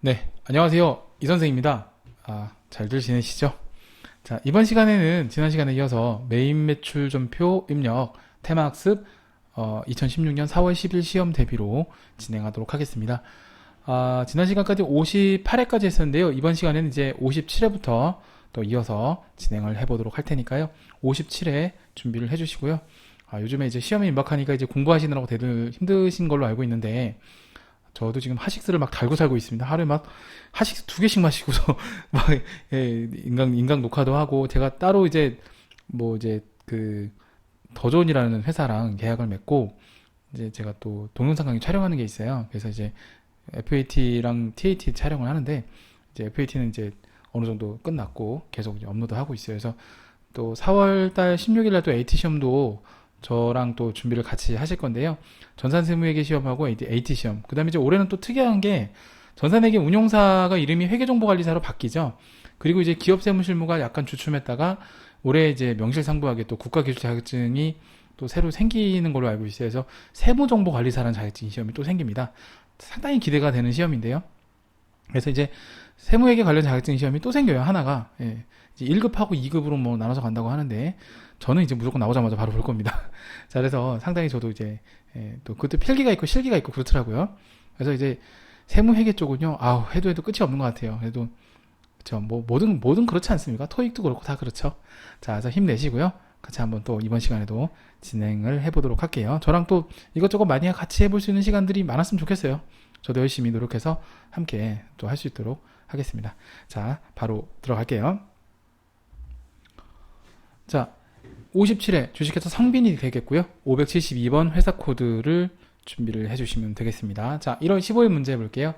네, 안녕하세요. 이 선생입니다. 잘들 지내시죠? 자, 이번 시간에는 지난 시간에 이어서 메인 매출 전표 입력 테마학습 2016년 4월 10일 시험 대비로 진행하도록 하겠습니다. 지난 시간까지 58회까지 했었는데요. 이번 시간에는 이제 57회부터 또 이어서 진행을 해보도록 할 테니까요. 57회 준비를 해주시고요. 요즘에 이제 시험에 임박하니까 이제 공부하시느라고 다들 힘드신 걸로 알고 있는데, 저도 지금 하식스를 막 달고 살고 있습니다. 하루에 막 하식스 2개씩 마시고서 막 인강 녹화도 하고, 제가 따로 이제 뭐 이제 그 더존이라는 회사랑 계약을 맺고 이제 제가 또 동영상 강의 촬영하는 게 있어요. 그래서 이제 FAT랑 TAT 촬영을 하는데, 이제 FAT는 이제 어느 정도 끝났고 계속 이제 업로드하고 있어요. 그래서 또 4월달 16일날 또 AT 시험도 저랑 또 준비를 같이 하실 건데요. 전산세무회계 시험하고 AT 시험. 그 다음에 이제 올해는 또 특이한 게 전산회계 운용사가 이름이 회계정보관리사로 바뀌죠. 그리고 이제 기업세무실무가 약간 주춤했다가 올해 이제 명실상부하게 또 국가기술 자격증이 또 새로 생기는 걸로 알고 있어요. 그래서 세무정보관리사라는 자격증 시험이 또 생깁니다. 상당히 기대가 되는 시험인데요. 그래서 이제 세무회계 관련 자격증 시험이 또 생겨요. 하나가. 이제 1급하고 2급으로 뭐 나눠서 간다고 하는데, 저는 이제 무조건 나오자마자 바로 볼 겁니다. 자, 그래서 상당히 저도 이제 또 그것도 필기가 있고 실기가 있고 그렇더라고요. 그래서 이제 세무회계 쪽은요, 해도 끝이 없는 것 같아요. 그래도 그쵸, 뭐 뭐든 그렇지 않습니까? 토익도 그렇고 다 그렇죠. 자, 그래서 힘내시고요. 같이 한번 또 이번 시간에도 진행을 해보도록 할게요. 저랑 또 이것저것 많이 같이 해볼 수 있는 시간들이 많았으면 좋겠어요. 저도 열심히 노력해서 함께 또 할 수 있도록 하겠습니다. 자, 바로 들어갈게요. 자, 57회 주식회사 성빈이 되겠고요. 572번 회사 코드를 준비를 해주시면 되겠습니다. 자, 1월 15일 문제 볼게요.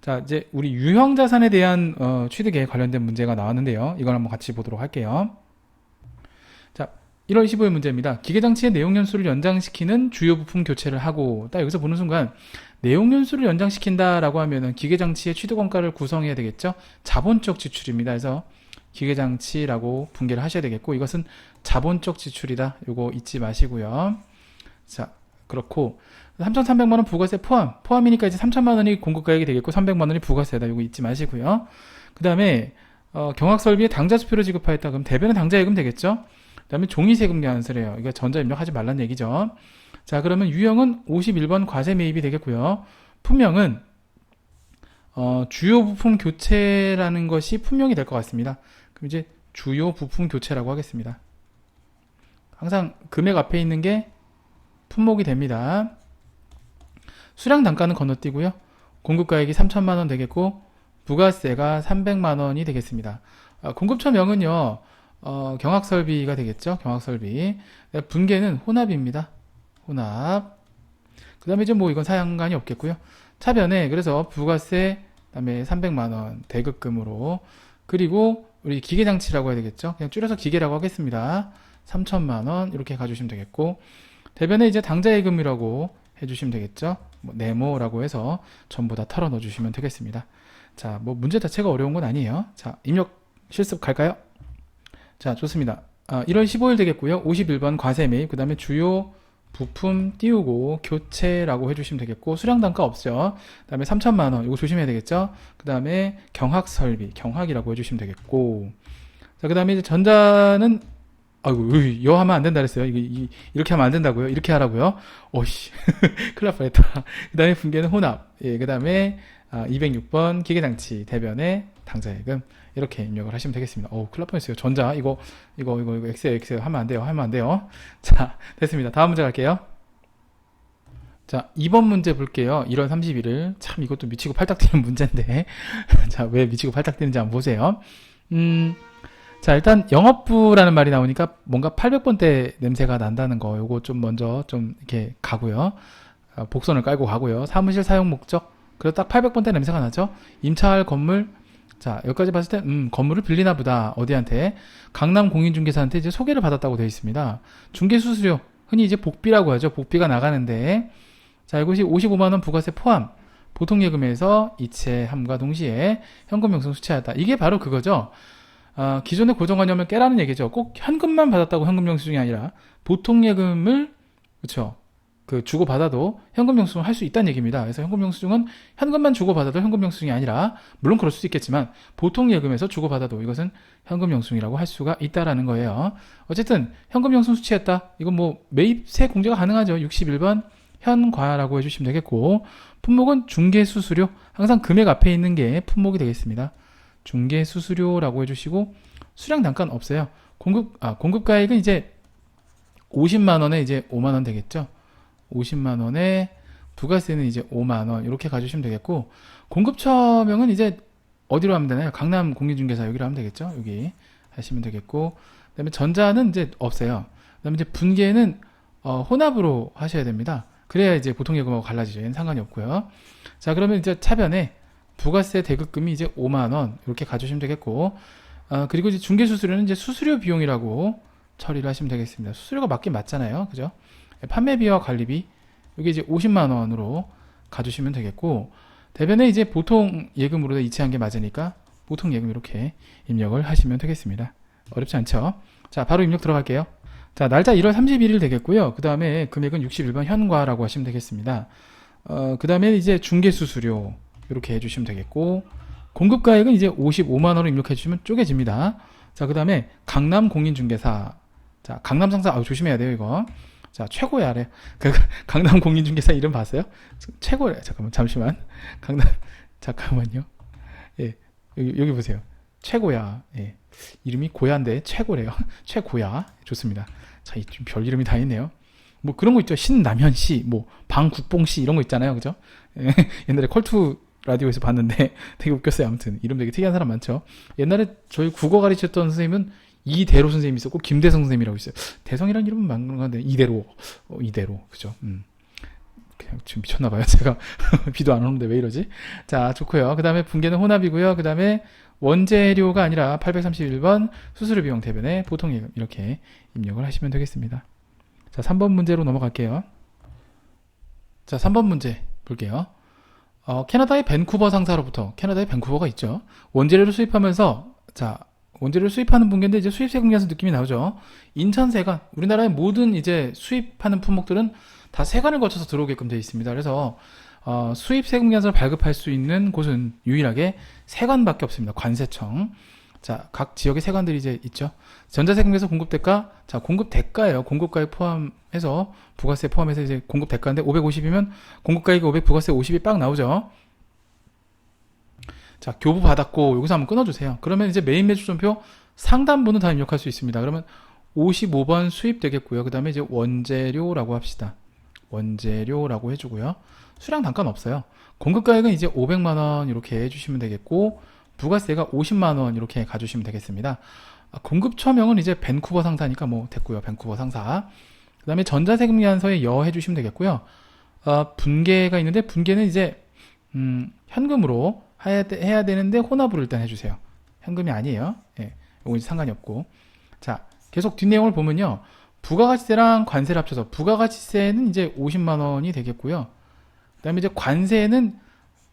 자, 이제 우리 유형자산에 대한 취득에 관련된 문제가 나왔는데요. 이걸 한번 같이 보도록 할게요. 자, 1월 15일 문제입니다. 기계장치의 내용연수를 연장시키는 주요 부품 교체를 하고, 딱 여기서 보는 순간 내용연수를 연장시킨다라고 하면은 기계장치의 취득원가를 구성해야 되겠죠. 자본적 지출입니다. 그래서 기계장치라고 분개를 하셔야 되겠고, 이것은 자본적 지출이다. 요거 잊지 마시고요. 자, 그렇고 3,300만원 부가세 포함이니까 이제 3,000만원이 공급가액이 되겠고 300만원이 부가세다. 요거 잊지 마시고요. 그 다음에 경학설비에 당좌수표를 지급하였다. 그럼 대변은 당좌예금 되겠죠. 그 다음에 종이세금 계산서래요. 이거 전자입력하지 말란 얘기죠. 자, 그러면 유형은 51번 과세 매입이 되겠고요. 품명은 주요 부품 교체라는 것이 품명이 될 것 같습니다. 그럼 이제 주요 부품 교체라고 하겠습니다. 항상 금액 앞에 있는 게 품목이 됩니다. 수량 단가는 건너뛰고요. 공급가액이 3,000만원 되겠고 부가세가 300만원이 되겠습니다. 공급처명은요, 경학설비가 되겠죠. 경학설비. 분계는 혼합입니다. 혼합. 그 다음에 이제 뭐 이건 상관이 없겠고요. 차변에 그래서 부가세, 그다음에 300만원 대급금으로, 그리고 우리 기계장치라고 해야 되겠죠. 그냥 줄여서 기계라고 하겠습니다. 3,000만원 이렇게 가주시면 되겠고, 대변에 이제 당좌예금이라고 해주시면 되겠죠. 뭐 네모라고 해서 전부 다 털어 넣어주시면 되겠습니다. 자, 뭐 문제 자체가 어려운 건 아니에요. 자, 입력 실습 갈까요? 자, 좋습니다. 1월 15일 되겠고요. 51번 과세 매입, 그 다음에 주요 부품 띄우고 교체라고 해주시면 되겠고, 수량 단가 없죠. 그 다음에 3,000만원 이거 조심해야 되겠죠. 그 다음에 경학설비, 경학이라고 해주시면 되겠고, 자, 그 다음에 이제 전자는 여 하면 안 된다 그랬어요. 이렇게 하면 안 된다고요. 이렇게 하라고요. 오씨, 큰일 날 뻔했다. 그 다음에 분계는 혼합. 그 다음에 206번 기계장치, 대변에 당좌예금, 이렇게 입력을 하시면 되겠습니다. 큰일 날 뻔했어요. 전자, 이거 엑셀 하면 안 돼요. 하면 안 돼요. 자, 됐습니다. 다음 문제 갈게요. 자, 2번 문제 볼게요. 1월 31일. 참, 이것도 미치고 팔딱 뛰는 문제인데. 자, 왜 미치고 팔딱 뛰는지 한번 보세요. 자, 일단 영업부라는 말이 나오니까 뭔가 800번대 냄새가 난다는 거, 요거 좀 먼저 좀 이렇게 가고요. 복선을 깔고 가고요. 사무실 사용 목적, 그래도 딱 800번대 냄새가 나죠. 임차할 건물, 자, 여기까지 봤을 때 건물을 빌리나 보다. 어디한테? 강남 공인중개사한테 이제 소개를 받았다고 되어 있습니다. 중개수수료, 흔히 이제 복비라고 하죠. 복비가 나가는데, 자, 이것이 55만원 부가세 포함, 보통예금에서 이체함과 동시에 현금 영수 수취하였다. 이게 바로 그거죠. 기존의 고정관념을 깨라는 얘기죠. 꼭 현금만 받았다고 현금 영수증이 아니라 보통예금을, 그쵸, 그 주고받아도 현금 영수증을 할 수 있다는 얘기입니다. 그래서 현금 영수증은 현금만 주고받아도 현금 영수증이 아니라, 물론 그럴 수도 있겠지만 보통 예금에서 주고받아도 이것은 현금 영수증이라고 할 수가 있다라는 거예요. 어쨌든 현금 영수증 수취했다. 이건 뭐 매입세 공제가 가능하죠. 61번 현과라고 해주시면 되겠고, 품목은 중개수수료, 항상 금액 앞에 있는 게 품목이 되겠습니다. 중개수수료라고 해주시고, 수량 단가는 없어요. 공급가액은 이제 50만원에 이제 5만원 되겠죠. 50만원에 부가세는 이제 5만원 이렇게 가주시면 되겠고, 공급처명은 이제 어디로 하면 되나요? 강남 공인중개사 여기로 하면 되겠죠. 여기 하시면 되겠고, 그 다음에 전자는 이제 없어요. 그 다음에 이제 분계는 혼합으로 하셔야 됩니다. 그래야 이제 보통 예금하고 갈라지죠. 얘는 상관이 없고요. 자, 그러면 이제 차변에 부가세 대급금이 이제 5만원 이렇게 가주시면 되겠고, 그리고 이제 중개수수료는 이제 수수료 비용이라고 처리를 하시면 되겠습니다. 수수료가 맞긴 맞잖아요. 그죠? 판매비와 관리비, 이게 이제 50만원으로 가주시면 되겠고, 대변에 이제 보통 예금으로 이체한 게 맞으니까 보통 예금 이렇게 입력을 하시면 되겠습니다. 어렵지 않죠? 자, 바로 입력 들어갈게요. 자, 날짜 1월 31일 되겠고요. 그 다음에 금액은 61번 현과라고 하시면 되겠습니다. 그 다음에 이제 중개수수료 이렇게 해주시면 되겠고, 공급가액은 이제 55만원으로 입력해 주시면 쪼개집니다. 자, 그 다음에 강남 공인중개사. 자, 강남 상사, 조심해야 돼요, 이거. 자, 최고야래. 강남 공인중개사 이름 봤어요? 최고래. 잠시만. 잠깐만요. 예, 여기 보세요. 최고야. 예. 이름이 고야인데 최고래요. 최고야. 좋습니다. 자, 별 이름이 다 있네요. 뭐 그런 거 있죠. 신남현씨, 뭐 방국봉씨 이런 거 있잖아요. 그죠? 예, 옛날에 컬투 라디오에서 봤는데 되게 웃겼어요. 아무튼 이름 되게 특이한 사람 많죠. 옛날에 저희 국어 가르쳤던 선생님은 이대로 선생님이 있었고, 김대성 선생님이라고 있어요. 대성이라는 이름은 맞는 건데 이대로 그죠? 그냥 지금 미쳤나봐요. 제가 비도 안 오는데 왜 이러지? 자, 좋고요. 그 다음에 분계는 혼합이고요. 그 다음에 원재료가 아니라 831번 수수료 비용 대변에 보통 예금 이렇게 입력을 하시면 되겠습니다. 자, 3번 문제로 넘어갈게요. 자, 3번 문제 볼게요. 캐나다의 밴쿠버 상사로부터, 캐나다의 밴쿠버가 있죠. 원재료를 수입하면서, 자, 원재료를 수입하는 분계인데 이제 수입세 공개에서 느낌이 나오죠. 인천 세관, 우리나라의 모든 이제 수입하는 품목들은 다 세관을 거쳐서 들어오게끔 되어 있습니다. 그래서 수입세 공개에서 발급할 수 있는 곳은 유일하게 세관밖에 없습니다. 관세청. 자, 각 지역의 세관들이 이제 있죠. 전자세금에서 공급대가, 자, 공급대가예요. 공급가액 포함해서, 부가세 포함해서 이제 공급대가인데 550이면 공급가액이 500, 부가세 50이 빡 나오죠. 자, 교부 받았고, 여기서 한번 끊어주세요. 그러면 이제 메인 매출손표 상단부는 다 입력할 수 있습니다. 그러면 55번 수입 되겠고요. 그 다음에 이제 원재료라고 합시다. 원재료라고 해주고요. 수량 단가는 없어요. 공급가액은 이제 500만원 이렇게 해주시면 되겠고, 부가세가 50만원 이렇게 가주시면 되겠습니다. 공급처명은 이제 밴쿠버 상사니까 뭐 됐고요. 밴쿠버 상사. 그 다음에 전자세금계산서에 여 해주시면 되겠고요. 분계가 있는데 분계는 이제 현금으로 해야 되는데 혼합으로 일단 해주세요. 현금이 아니에요. 예, 이건 이제 상관이 없고. 자, 계속 뒷내용을 보면요. 부가가치세랑 관세를 합쳐서 부가가치세는 이제 50만원이 되겠고요. 그 다음에 이제 관세는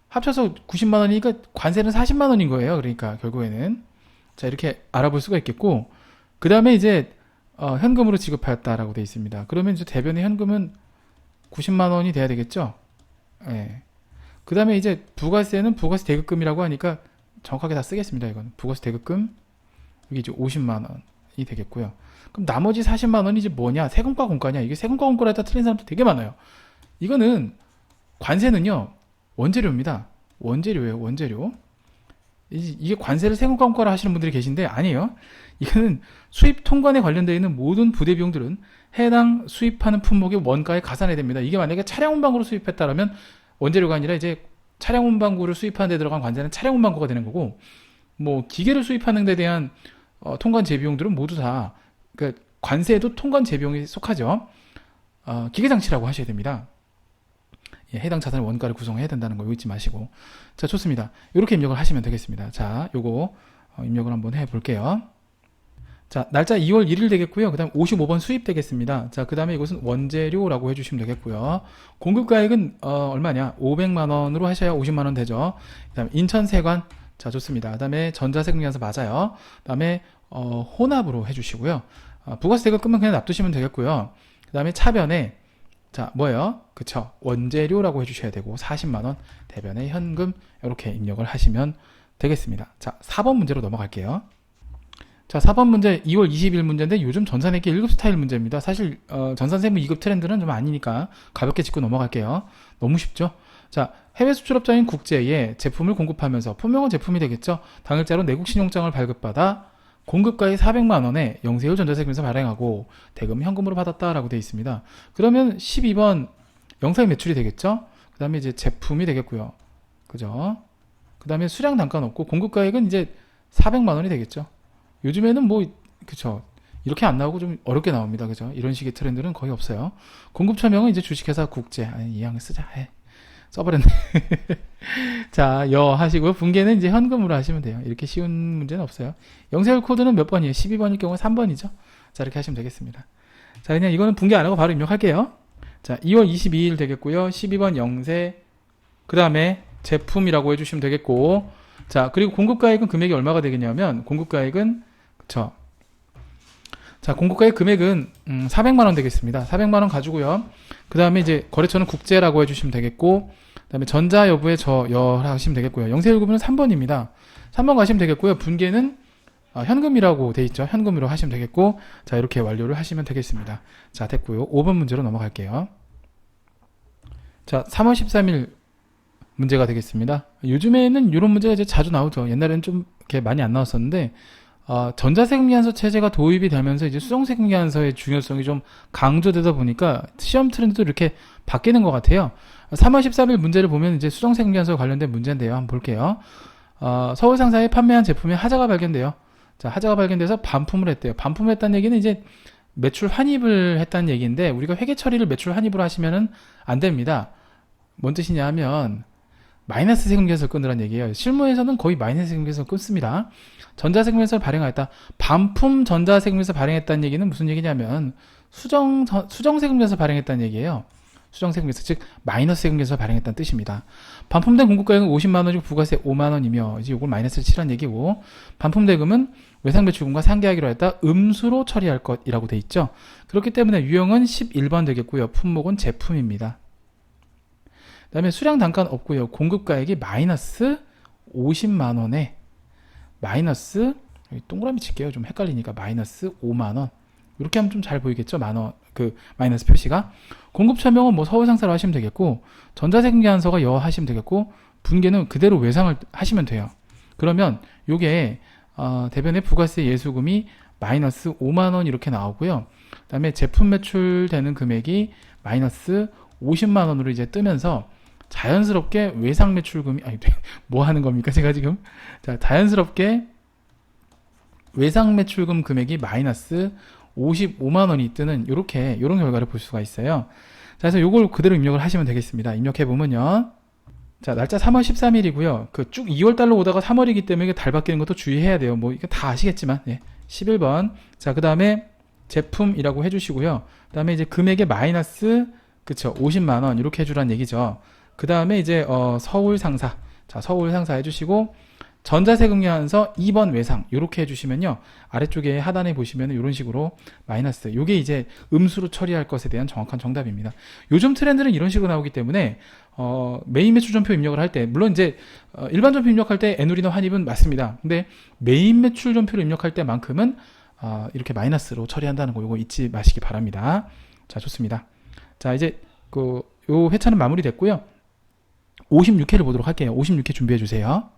합쳐서 90만원이니까 관세는 40만원인 거예요. 그러니까 결국에는. 자, 이렇게 알아볼 수가 있겠고, 그 다음에 이제 현금으로 지급하였다라고 되어 있습니다. 그러면 이제 대변의 현금은 90만원이 돼야 되겠죠. 예. 그 다음에 이제 부가세는 부가세 대급금이라고 하니까 정확하게 다 쓰겠습니다. 이건 부가세 대급금, 여기 이제 50만원이 되겠고요. 그럼 나머지 40만원이 이제 뭐냐? 세금과 공과냐? 이게 세금과 공과를 다 틀린 사람도 되게 많아요. 이거는 관세는요, 원재료입니다. 원재료예요. 원재료. 이게 관세를 세금과 공과를 하시는 분들이 계신데 아니에요. 이거는 수입 통관에 관련되어 있는 모든 부대 비용들은 해당 수입하는 품목의 원가에 가산해야 됩니다. 이게 만약에 차량 운반구로 수입했다라면 원재료가 아니라 이제 차량 운반구를 수입하는 데 들어간 관세는 차량 운반구가 되는 거고, 뭐 기계를 수입하는 데 대한 통관 재비용들은 모두 다, 그러니까 관세에도 통관 재비용이 속하죠. 기계장치라고 하셔야 됩니다. 예, 해당 자산의 원가를 구성해야 된다는 거 잊지 마시고. 자, 좋습니다. 이렇게 입력을 하시면 되겠습니다. 자, 요거 입력을 한번 해볼게요. 자, 날짜 2월 1일 되겠고요. 그 다음 55번 수입 되겠습니다. 자, 그 다음에 이것은 원재료라고 해주시면 되겠고요. 공급가액은 얼마냐? 500만원으로 하셔야 50만원 되죠. 그 다음에 인천세관. 자, 좋습니다. 그 다음에 전자세금계산서 맞아요. 그 다음에 혼합으로 해주시고요. 부가세 대급금은 그냥 놔두시면 되겠고요. 그 다음에 차변에 자, 뭐예요? 그쵸. 원재료라고 해주셔야 되고, 40만원, 대변에 현금, 이렇게 입력을 하시면 되겠습니다. 자, 4번 문제로 넘어갈게요. 자, 4번 문제 2월 20일 문제인데 요즘 전산회계 1급 스타일 문제입니다. 사실 전산세무 2급 트렌드는 좀 아니니까 가볍게 짚고 넘어갈게요. 너무 쉽죠? 자, 해외 수출업자인 국제에 제품을 공급하면서 품목은 제품이 되겠죠. 당일자로 내국 신용장을 발급받아 공급가액 400만원에 영세율 전자세금에서 발행하고 대금 현금으로 받았다라고 되어 있습니다. 그러면 12번 영사의 매출이 되겠죠. 그 다음에 이제 제품이 되겠고요. 그죠? 그 다음에 수량 단가 없고 공급가액은 이제 400만원이 되겠죠. 요즘에는 뭐 그쵸, 이렇게 안 나오고 좀 어렵게 나옵니다. 그죠? 이런 식의 트렌드는 거의 없어요. 공급처명은 이제 주식회사 국제, 이왕 쓰자 써버렸네. 자, 여 하시고요. 분계는 이제 현금으로 하시면 돼요. 이렇게 쉬운 문제는 없어요. 영세율 코드는 몇 번이에요? 12번일 경우 3번이죠. 자, 이렇게 하시면 되겠습니다. 자, 그냥 이거는 분계 안 하고 바로 입력할게요. 자, 2월 22일 되겠고요. 12번 영세, 그 다음에 제품이라고 해주시면 되겠고, 자, 그리고 공급가액은 금액이 얼마가 되겠냐면, 공급가액은, 그쵸. 자, 공급가액 금액은 400만원 되겠습니다. 400만원 가지고요. 그 다음에 이제 거래처는 국제라고 해주시면 되겠고, 그 다음에 전자 여부에 여 하시면 되겠고요. 영세율 구분은 3번입니다. 3번 가시면 되겠고요. 분계는 현금이라고 돼 있죠. 현금으로 하시면 되겠고, 자, 이렇게 완료를 하시면 되겠습니다. 자, 됐고요. 5번 문제로 넘어갈게요. 자, 3월 13일 문제가 되겠습니다. 요즘에는 이런 문제가 이제 자주 나오죠. 옛날에는 좀 이렇게 많이 안 나왔었는데, 전자세금계산서 체제가 도입이 되면서 이제 수정세금계산서의 중요성이 좀 강조되다 보니까 시험 트렌드도 이렇게 바뀌는 것 같아요. 3월 13일 문제를 보면 이제 수정세금계산서 관련된 문제인데요. 한번 볼게요. 서울 상사에 판매한 제품에 하자가 발견돼요. 자, 하자가 발견돼서 반품을 했대요. 반품을 했다는 얘기는 이제 매출 환입을 했다는 얘기인데, 우리가 회계 처리를 매출 환입으로 하시면은 안 됩니다. 뭔 뜻이냐 하면 마이너스 세금계산서 끊으라는 얘기예요. 실무에서는 거의 마이너스 세금계산서 끊습니다. 전자세금계산서를 발행하였다. 반품 전자세금계산서 발행했다는 얘기는 무슨 얘기냐면 수정세금계산서 발행했다는 얘기예요. 수정세금계산서, 즉 마이너스 세금계산서 발행했다는 뜻입니다. 반품된 공급가액은 50만원이고 부가세 5만원이며 이제 이걸 마이너스를 치라는 얘기고, 반품대금은 외상매출금과 상계하기로 했다. 음수로 처리할 것이라고 돼 있죠. 그렇기 때문에 유형은 11번 되겠고요. 품목은 제품입니다. 그 다음에 수량 단가는 없고요. 공급가액이 마이너스 50만원에 마이너스, 동그라미 칠게요. 좀 헷갈리니까 마이너스 5만원. 이렇게 하면 좀 잘 보이겠죠? 만원, 마이너스 표시가. 공급처명은 뭐 서울상사로 하시면 되겠고, 전자세금계산서가 여 하시면 되겠고, 분계는 그대로 외상을 하시면 돼요. 그러면 요게, 대변의 부가세 예수금이 마이너스 5만원 이렇게 나오고요. 그 다음에 제품 매출되는 금액이 마이너스 50만원으로 이제 뜨면서, 자연스럽게 외상 매출금이, 뭐 하는 겁니까 제가 지금? 자, 자연스럽게 외상 매출금 금액이 마이너스 55만원이 뜨는 요런 결과를 볼 수가 있어요. 자, 그래서 요걸 그대로 입력을 하시면 되겠습니다. 입력해 보면요. 자, 날짜 3월 13일이고요. 쭉 2월달로 오다가 3월이기 때문에 달 바뀌는 것도 주의해야 돼요. 뭐 이거 다 아시겠지만, 11번. 자, 그 다음에 제품이라고 해주시고요. 그 다음에 이제 금액의 마이너스, 그쵸, 50만원 이렇게 해주라는 얘기죠. 그 다음에 이제 서울 상사, 자, 서울 상사 해주시고, 전자세금계산서 2번 외상 이렇게 해주시면요, 아래쪽에 하단에 보시면 이런 식으로 마이너스, 요게 이제 음수로 처리할 것에 대한 정확한 정답입니다. 요즘 트렌드는 이런 식으로 나오기 때문에 메인 매출전표 입력을 할 때, 물론 이제 일반 전표 입력할 때 애누리나 환입은 맞습니다. 근데 메인 매출전표를 입력할 때만큼은 이렇게 마이너스로 처리한다는 거, 요거 잊지 마시기 바랍니다. 자, 좋습니다. 자, 이제 요 회차는 마무리됐고요. 56회를 보도록 할게요. 56회 준비해 주세요.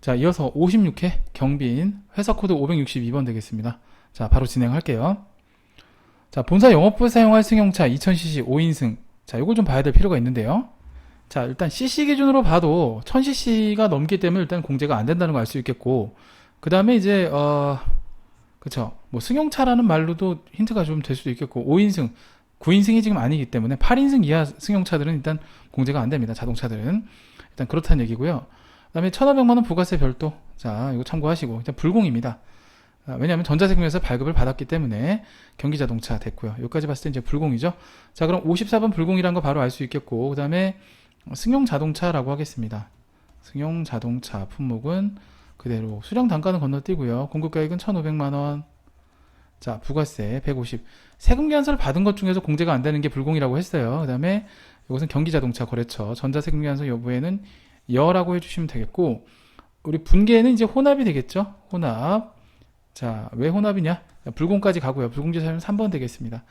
자, 이어서 56회 경비인 회사 코드 562번 되겠습니다. 자, 바로 진행할게요. 자, 본사 영업부에 사용할 승용차 2000cc 5인승. 자, 이걸 좀 봐야 될 필요가 있는데요. 자, 일단 cc 기준으로 봐도 1000cc가 넘기 때문에 일단 공제가 안 된다는 걸 알 수 있겠고, 그 다음에 이제 그쵸, 뭐 승용차라는 말로도 힌트가 좀 될 수도 있겠고, 5인승 9인승이 지금 아니기 때문에 8인승 이하 승용차들은 일단 공제가 안 됩니다. 자동차들은. 일단 그렇다는 얘기고요. 그 다음에 1,500만원 부가세 별도. 자, 이거 참고하시고. 일단 불공입니다. 왜냐하면 전자세금에서 발급을 받았기 때문에 경기자동차 됐고요. 여기까지 봤을 때 이제 불공이죠. 자, 그럼 54번 불공이라는 거 바로 알 수 있겠고, 그 다음에 승용자동차라고 하겠습니다. 승용자동차 품목은 그대로 수령 단가는 건너뛰고요. 공급가액은 1,500만원. 자, 부가세 150. 세금 계산서를 받은 것 중에서 공제가 안 되는 게 불공이라고 했어요. 그 다음에 이것은 경기자동차 거래처 전자세금 계산서 여부에는 여라고 해주시면 되겠고, 우리 분계는 이제 혼합이 되겠죠. 혼합. 자, 왜 혼합이냐? 불공까지 가고요. 불공제사면 3번 되겠습니다.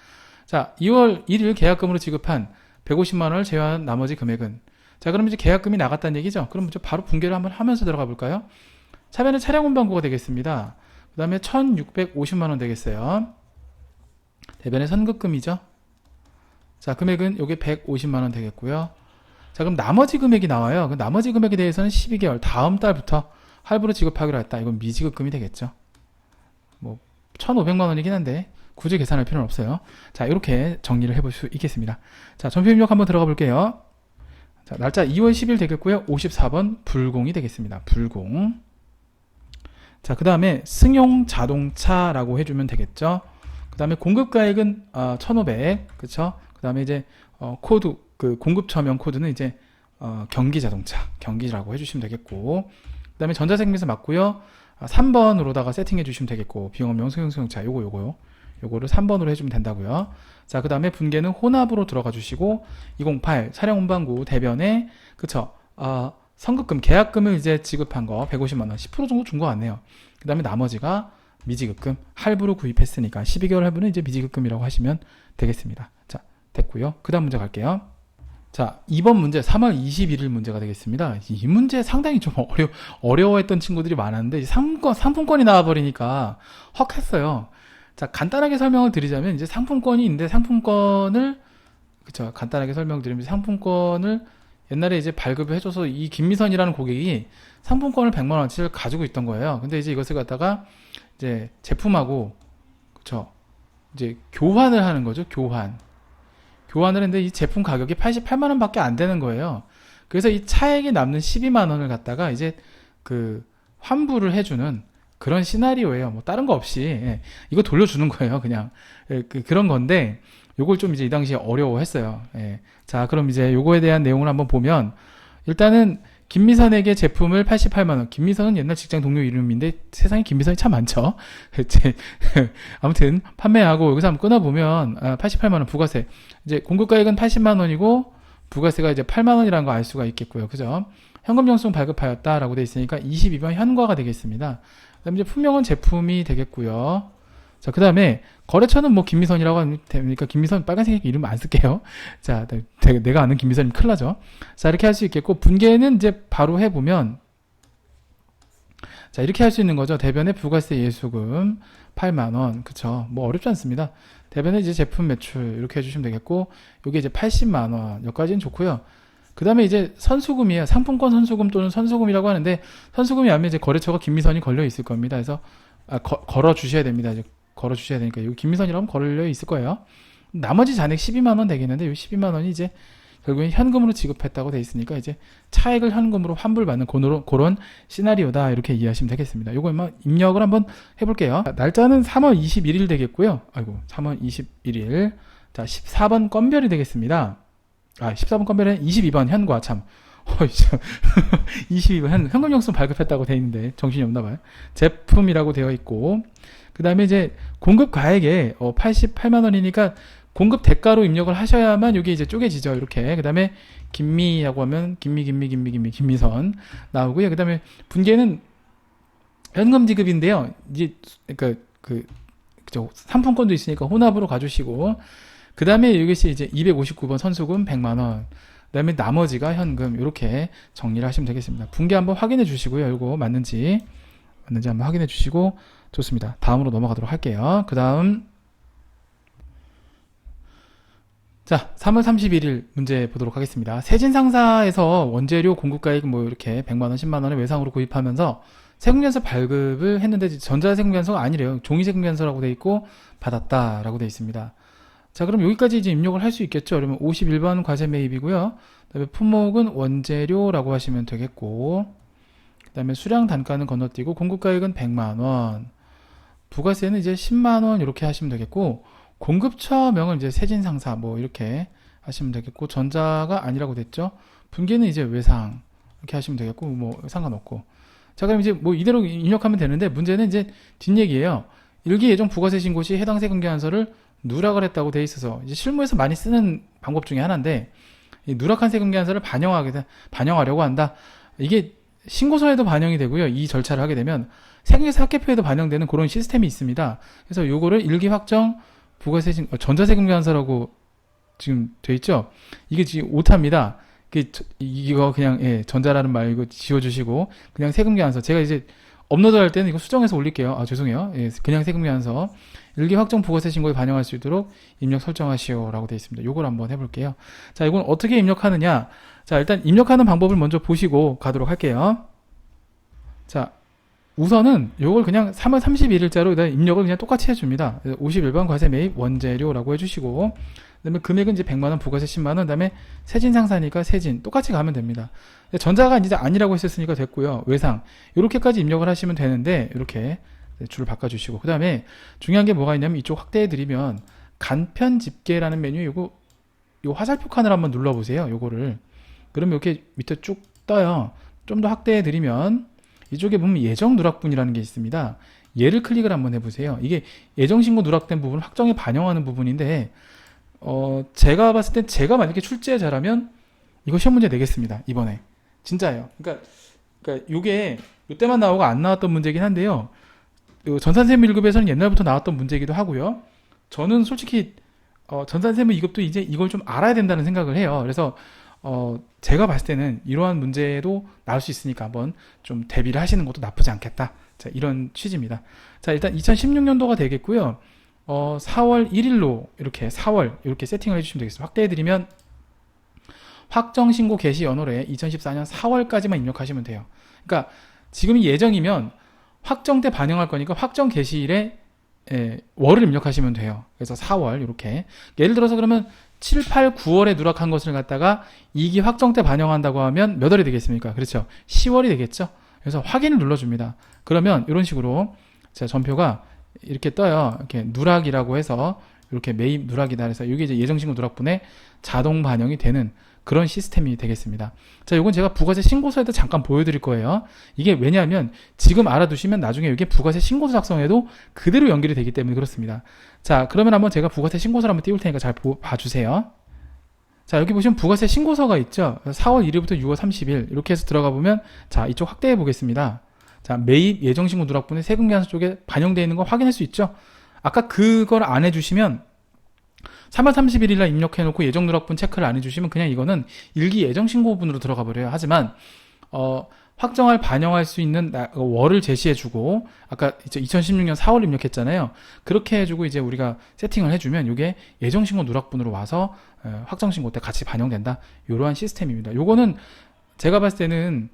자, 2월 1일 계약금으로 지급한 150만 원을 제외한 나머지 금액은, 자, 그럼 이제 계약금이 나갔다는 얘기죠. 그럼 이제 바로 분계를 한번 하면서 들어가 볼까요? 차변에 차량 운반고가 되겠습니다. 그 다음에 1650만 원 되겠어요. 대변에 선급금이죠. 자, 금액은 요게 150만 원 되겠고요. 자, 그럼 나머지 금액이 나와요. 그 나머지 금액에 대해서는 12개월 다음 달부터 할부로 지급하기로 했다. 이건 미지급금이 되겠죠. 뭐 1,500만 원이긴 한데 굳이 계산할 필요는 없어요. 자, 이렇게 정리를 해볼 수 있겠습니다. 자, 전표 입력 한번 들어가 볼게요. 자, 날짜 2월 10일 되겠고요. 54번 불공이 되겠습니다. 불공. 자, 그 다음에 승용 자동차라고 해주면 되겠죠. 그 다음에 공급가액은 1,500, 그쵸? 그 다음에 이제 코드, 그 공급처명 코드는 이제 경기자동차, 경기라고 해주시면 되겠고, 그 다음에 전자세금에서 맞고요. 3번으로다가 세팅해 주시면 되겠고, 비용업용 승용차 요거를 3번으로 해주면 된다고요. 자, 그 다음에 분계는 혼합으로 들어가 주시고, 208 차량 운반구 대변에, 그쵸? 선급금, 계약금을 이제 지급한 거 150만 원, 10% 정도 준 거 같네요. 그 다음에 나머지가 미지급금, 할부로 구입했으니까 12개월 할부는 이제 미지급금이라고 하시면 되겠습니다. 자, 됐고요. 그 다음 문제 갈게요. 자, 2번 문제 3월 21일 문제가 되겠습니다. 이 문제 상당히 좀 어려워했던 친구들이 많았는데 상품권이 나와버리니까 헉 했어요. 자, 간단하게 설명을 드리자면 이제 상품권이 있는데 상품권을, 그쵸, 간단하게 설명을 드리면 상품권을 옛날에 이제 발급을 해줘서 이 김미선이라는 고객이 상품권을 100만 원어치를 가지고 있던 거예요. 근데 이제 이것을 갖다가 이제 제품하고, 그쵸, 이제 교환을 하는 거죠. 교환을 했는데 이 제품 가격이 88만 원밖에 안 되는 거예요. 그래서 이 차액이 남는 12만 원을 갖다가 이제 그 환불을 해주는 그런 시나리오예요. 뭐 다른 거 없이, 예, 이거 돌려주는 거예요. 그냥 그런 건데 요걸 좀 이제 이 당시에 어려워했어요. 예. 자, 그럼 이제 요거에 대한 내용을 한번 보면, 일단은 김미선에게 제품을 88만 원. 김미선은 옛날 직장 동료 이름인데 세상에 김미선이 참 많죠. 아무튼 판매하고 여기서 한번 끊어보면 88만 원 부가세. 이제 공급가액은 80만 원이고 부가세가 이제 8만 원이라는 거 알 수가 있겠고요. 그죠? 현금 영수증 발급하였다라고 돼 있으니까 22번 현과가 되겠습니다. 그다음에 이제 품명은 제품이 되겠고요. 자, 그 다음에 거래처는 뭐 김미선이라고 하면 되니까 김미선 빨간색 이름 안 쓸게요. 자, 내가 아는 김미선이면 큰일 나죠. 자, 이렇게 할 수 있겠고, 분계는 이제 바로 해보면, 자, 이렇게 할 수 있는 거죠. 대변에 부가세 예수금 8만원. 그쵸. 뭐 어렵지 않습니다. 대변에 이제 제품 매출 이렇게 해주시면 되겠고, 요게 이제 80만원. 여기까지는 좋고요. 그 다음에 이제 선수금이에요. 상품권 선수금 또는 선수금이라고 하는데, 선수금이 아니면 이제 거래처가 김미선이 걸려 있을 겁니다. 그래서 걸어 주셔야 됩니다. 이제 걸어 주셔야 되니까 여기 김미선이라면 걸려 있을 거예요. 나머지 잔액 12만 원 되겠는데 이 12만 원이 이제 결국엔 현금으로 지급했다고 돼 있으니까 이제 차액을 현금으로 환불받는 그런 시나리오다, 이렇게 이해하시면 되겠습니다. 요거 입력을 한번 해볼게요. 날짜는 3월 21일 되겠고요. 아이고, 3월 21일. 자, 14번 건별이 되겠습니다. 14번 건별은 22번 현과, 참. 22번 현금 영수증 발급했다고 돼 있는데 정신이 없나 봐요. 제품이라고 되어 있고, 그 다음에 이제 공급 가액에 88만 원이니까 공급 대가로 입력을 하셔야만 이게 이제 쪼개지죠. 이렇게. 그 다음에 김미라고 하면 김미선 나오고요. 그 다음에 분계는 현금 지급인데요. 이제 그죠, 상품권도 있으니까 혼합으로 가주시고, 그 다음에 이것이 이제 259번 선수금 100만 원. 그 다음에 나머지가 현금, 이렇게 정리를 하시면 되겠습니다. 분계 한번 확인해 주시고요. 이거 맞는지 한번 확인해 주시고, 좋습니다. 다음으로 넘어가도록 할게요. 그 다음, 자, 3월 31일 문제 보도록 하겠습니다. 세진상사에서 원재료 공급가액 뭐 이렇게 100만원, 10만원을 외상으로 구입하면서 세금계산서 발급을 했는데 전자세금계산서가 아니래요. 종이세금계산서라고 돼 있고 받았다라고 돼 있습니다. 자, 그럼 여기까지 이제 입력을 할 수 있겠죠. 그러면 51번 과세 매입이고요. 그다음에 품목은 원재료라고 하시면 되겠고, 그다음에 수량 단가는 건너뛰고 공급가액은 100만원, 부가세는 이제 10만원 이렇게 하시면 되겠고, 공급처명은 이제 세진상사 뭐 이렇게 하시면 되겠고, 전자가 아니라고 됐죠. 분계는 이제 외상 이렇게 하시면 되겠고, 뭐 상관없고. 자, 그럼 이제 뭐 이대로 입력하면 되는데, 문제는 이제 뒷얘기예요. 일기 예정 부가세 신고 시 해당 세금계산서를 누락을 했다고 돼 있어서 이제 실무에서 많이 쓰는 방법 중에 하나인데 이 누락한 세금계산서를 반영하려고 한다. 이게 신고서에도 반영이 되고요. 이 절차를 하게 되면 세금계산 합계표에도 반영되는 그런 시스템이 있습니다. 그래서 요거를 일기 확정 부가세 전자세금계산서라고 지금 돼 있죠. 이게 지금 오타입니다. 이거 그냥 전자라는 말 이거 지워주시고 그냥 세금계산서 제가 이제 업로드할 때는 이거 수정해서 올릴게요. 아 죄송해요. 그냥 세금계산서 일기 확정 부가세 신고에 반영할 수 있도록 입력 설정하시오라고 되어 있습니다. 요걸 한번 해볼게요. 자, 이건 어떻게 입력하느냐? 자, 일단 입력하는 방법을 먼저 보시고 가도록 할게요. 자, 우선은 요걸 그냥 3월 31일자로 입력을 그냥 똑같이 해줍니다. 51번 과세 매입 원재료라고 해주시고 그다음에 금액은 이제 100만원 부가세 10만원 그다음에 세진 상사니까 세진 똑같이 가면 됩니다. 전자가 이제 아니라고 했었으니까 됐고요. 외상 이렇게까지 입력을 하시면 되는데 이렇게 줄을 바꿔주시고 그 다음에 중요한 게 뭐가 있냐면 이쪽 확대해 드리면 간편 집계라는 메뉴 요 화살표 칸을 한번 눌러보세요. 요거를 그러면 이렇게 밑에 쭉 떠요. 좀 더 확대해 드리면 이쪽에 보면 예정 누락분이라는 게 있습니다. 얘를 클릭을 한번 해보세요. 이게 예정신고 누락된 부분 확정에 반영하는 부분인데 제가 봤을 땐 제가 만약에 출제자라면 이거 시험 문제 내겠습니다. 이번에 진짜예요. 그러니까 요게 요때만 나오고 안 나왔던 문제긴 한데요. 전산세무 1급에서는 옛날부터 나왔던 문제이기도 하고요. 저는 솔직히 전산세무 2급도 이제 이걸 좀 알아야 된다는 생각을 해요. 그래서 제가 봤을 때는 이러한 문제도 나올 수 있으니까 한번 좀 대비를 하시는 것도 나쁘지 않겠다. 자, 이런 취지입니다. 자, 일단 2016년도가 되겠고요. 4월 1일로 이렇게 4월 이렇게 세팅을 해주시면 되겠습니다. 확대해드리면 확정신고 개시 연월에 2014년 4월까지만 입력하시면 돼요. 그러니까 지금이 예정이면 확정 때 반영할 거니까 확정 개시일에 월을 입력하시면 돼요. 그래서 4월 이렇게 예를 들어서 그러면 7, 8, 9월에 누락한 것을 갖다가 2기 확정 때 반영한다고 하면 몇 월이 되겠습니까? 그렇죠. 10월이 되겠죠. 그래서 확인을 눌러줍니다. 그러면 이런 식으로 제 전표가 이렇게 떠요. 이렇게 누락이라고 해서 이렇게 매입 누락이다. 그래서 이게 이제 예정신고 누락분에 자동 반영이 되는 그런 시스템이 되겠습니다. 자, 이건 제가 부가세 신고서에도 잠깐 보여드릴 거예요. 이게 왜냐하면 지금 알아두시면 나중에 이게 부가세 신고서 작성에도 그대로 연결이 되기 때문에 그렇습니다. 자, 그러면 한번 제가 부가세 신고서를 한번 띄울 테니까 잘 봐주세요. 자, 여기 보시면 부가세 신고서가 있죠. 4월 1일부터 6월 30일 이렇게 해서 들어가 보면 자, 이쪽 확대해 보겠습니다. 자, 매입 예정신고 누락분의 세금계산서 쪽에 반영되어 있는 거 확인할 수 있죠. 아까 그걸 안 해주시면 3월 31일날 입력해놓고 예정 누락분 체크를 안 해주시면 그냥 이거는 일기 예정신고분으로 들어가 버려요. 하지만 확정할 반영할 수 있는 월을 제시해주고 아까 2016년 4월 입력했잖아요. 그렇게 해주고 이제 우리가 세팅을 해주면 이게 예정신고 누락분으로 와서 확정신고 때 같이 반영된다. 이러한 시스템입니다. 요거는 제가 봤을 때는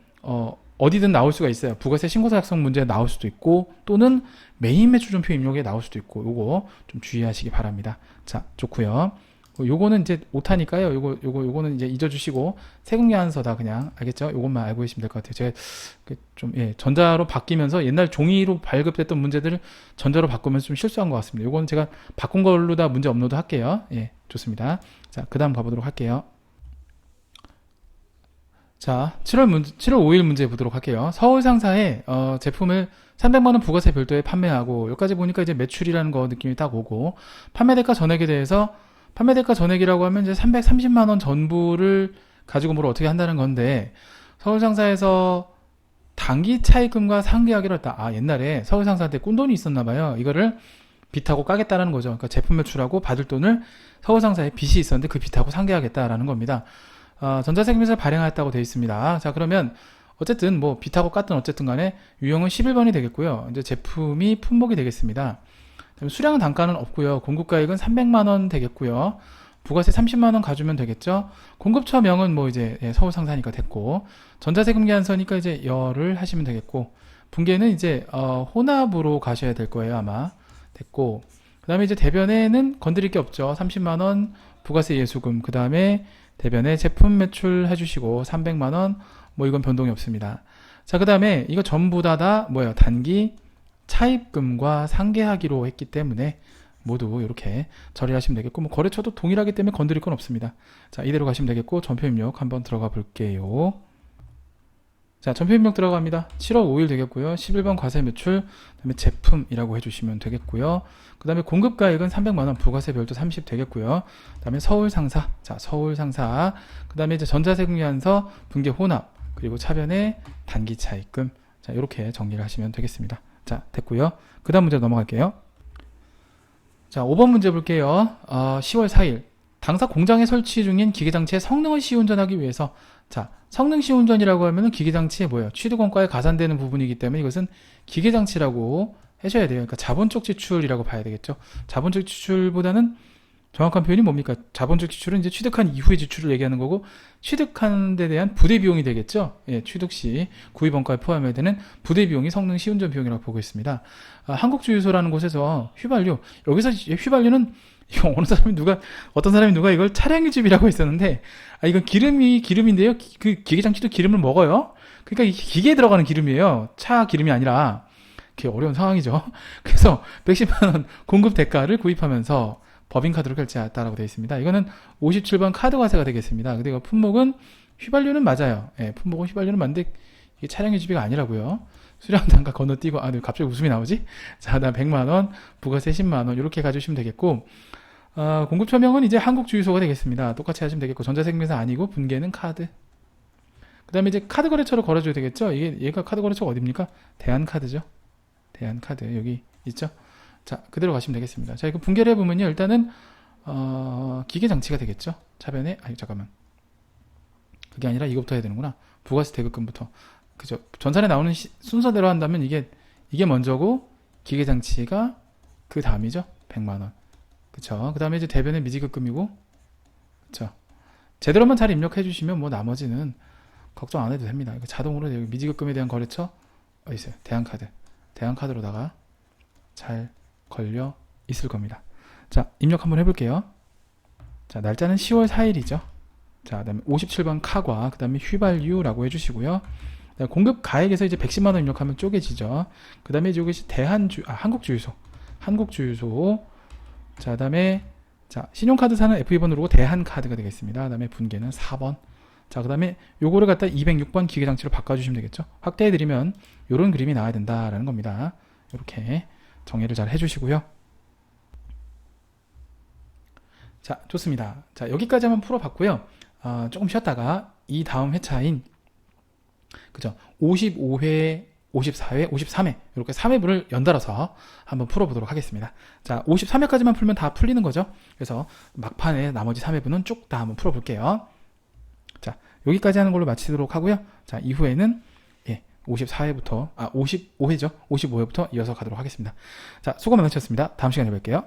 어디든 나올 수가 있어요. 부가세 신고서 작성 문제에 나올 수도 있고 또는 메인 매출전표 입력에 나올 수도 있고 요거 좀 주의하시기 바랍니다. 자, 좋고요. 요거는 이제 오타니까요. 요거는 이제 잊어주시고 세금계산서다 그냥 알겠죠? 요것만 알고 계시면 될 것 같아요. 제가 좀 전자로 바뀌면서 옛날 종이로 발급됐던 문제들을 전자로 바꾸면서 좀 실수한 것 같습니다. 요거는 제가 바꾼 걸로 다 문제 업로드 할게요. 예, 좋습니다. 자, 그 다음 가보도록 할게요. 자, 7월 5일 문제 보도록 할게요. 서울 상사에 제품을 300만원 부가세 별도에 판매하고 여기까지 보니까 이제 매출이라는 거 느낌이 딱 오고 판매대가 전액에 대해서 판매대가 전액이라고 하면 이제 330만원 전부를 가지고 뭘 어떻게 한다는 건데 서울 상사에서 단기 차입금과 상계하기로 했다. 아, 옛날에 서울 상사한테 꾼돈이 있었나 봐요. 이거를 빚하고 까겠다라는 거죠. 그러니까 제품 매출하고 받을 돈을 서울 상사에 빚이 있었는데 그 빚하고 상계하겠다라는 겁니다. 전자세금에서 발행하였다고 되어 있습니다. 자, 그러면 어쨌든 뭐 빚하고 깠든 어쨌든 간에 유형은 11번이 되겠고요. 이제 제품이 품목이 되겠습니다. 수량은 단가는 없고요. 공급가액은 300만원 되겠고요. 부가세 30만원 가주면 되겠죠. 공급처명은 뭐 이제 서울 상사니까 됐고 전자세금계산서니까 이제 열을 하시면 되겠고 분계는 이제 혼합으로 가셔야 될 거예요. 아마 됐고 그 다음에 이제 대변에는 건드릴 게 없죠. 30만원 부가세 예수금 그 다음에 대변에 제품 매출 해주시고 300만원 뭐 이건 변동이 없습니다. 자, 그 다음에 이거 전부 다 뭐예요? 단기 차입금과 상계하기로 했기 때문에 모두 이렇게 처리하시면 되겠고 뭐 거래처도 동일하기 때문에 건드릴 건 없습니다. 자, 이대로 가시면 되겠고 전표 입력 한번 들어가 볼게요. 자, 전표 입력 들어갑니다. 7월 5일 되겠고요. 11번 과세 매출, 그 다음에 제품이라고 해주시면 되겠고요. 그 다음에 공급가액은 300만원, 부가세 별도 30 되겠고요. 그 다음에 서울 상사, 자, 서울 상사, 그 다음에 이제 전자세금위안서, 분계 혼합, 그리고 차변의 단기 차입금, 자, 이렇게 정리를 하시면 되겠습니다. 자, 됐고요. 그 다음 문제 넘어갈게요. 자, 5번 문제 볼게요. 10월 4일. 당사 공장에 설치 중인 기계장치의 성능을 시운전하기 위해서, 자, 성능 시운전이라고 하면은 기계장치에 뭐예요? 취득원가에 가산되는 부분이기 때문에 이것은 기계장치라고 하셔야 돼요. 그러니까 자본적 지출이라고 봐야 되겠죠. 자본적 지출보다는 정확한 표현이 뭡니까? 자본적 지출은 이제 취득한 이후의 지출을 얘기하는 거고, 취득하는 데 대한 부대 비용이 되겠죠. 예, 취득 시 구입원가에 포함해야 되는 부대 비용이 성능 시운전 비용이라고 보고 있습니다. 한국주유소라는 곳에서 휘발유, 여기서 휘발유는 이거 어떤 사람이 누가 이걸 차량유집이라고 했었는데, 이건 기름인데요. 그 기계장치도 기름을 먹어요. 그러니까 이 기계에 들어가는 기름이에요. 차 기름이 아니라. 그게 어려운 상황이죠. 그래서 110만원 공급 대가를 구입하면서 법인카드로 결제했다라고 되어 있습니다. 이거는 57번 카드과세가 되겠습니다. 근데 이거 품목은 휘발유는 맞아요. 예, 품목은 휘발유는 맞는데 이게 차량유지비가 아니라고요. 수령 단가 건너뛰고, 네, 갑자기 웃음이 나오지? 자, 다음 100만원, 부가세 10만원, 이렇게 가주시면 되겠고, 공급처명은 이제 한국주유소가 되겠습니다. 똑같이 하시면 되겠고, 전자세금회사 아니고, 분계는 카드. 그 다음에 이제 카드 거래처로 걸어줘야 되겠죠? 얘가 카드 거래처가 어딥니까? 대한카드죠. 대한카드, 여기 있죠? 자, 그대로 가시면 되겠습니다. 자, 이거 분계를 해보면요, 일단은, 기계장치가 되겠죠? 차변에, 잠깐만. 그게 아니라 이거부터 해야 되는구나. 부가세 대급금부터. 그죠? 전산에 나오는 순서대로 한다면 이게 먼저고, 기계장치가 그 다음이죠? 100만원. 그쵸? 그 다음에 이제 대변의 미지급금이고, 그쵸? 제대로만 잘 입력해 주시면 뭐 나머지는 걱정 안 해도 됩니다. 자동으로 여기 미지급금에 대한 거래처, 어디 있어요? 대한카드. 대한카드로다가 잘 걸려 있을 겁니다. 자, 입력 한번 해볼게요. 자, 날짜는 10월 4일이죠. 자, 그 다음에 57번 카과, 그 다음에 휘발유라고 해주시고요. 공급 가액에서 이제 110만원 입력하면 쪼개지죠. 그 다음에 이제 여기 한국주유소. 자, 그 다음에, 자, 신용카드사는 F2번 누르고 대한카드가 되겠습니다. 그 다음에 분계는 4번. 자, 그 다음에 요거를 갖다 206번 기계장치로 바꿔주시면 되겠죠. 확대해드리면 요런 그림이 나와야 된다라는 겁니다. 이렇게 정리를 잘 해주시고요. 자, 좋습니다. 자, 여기까지 한번 풀어봤고요. 조금 쉬었다가 이 다음 회차인, 그죠? 55회, 54회, 53회 이렇게 3회분을 연달아서 한번 풀어보도록 하겠습니다. 자, 53회까지만 풀면 다 풀리는 거죠. 그래서 막판에 나머지 3회분은 쭉 다 한번 풀어볼게요. 자, 여기까지 하는 걸로 마치도록 하고요. 자, 이후에는 54회부터 55회죠. 55회부터 이어서 가도록 하겠습니다. 자, 수고 많으셨습니다. 다음 시간에 뵐게요.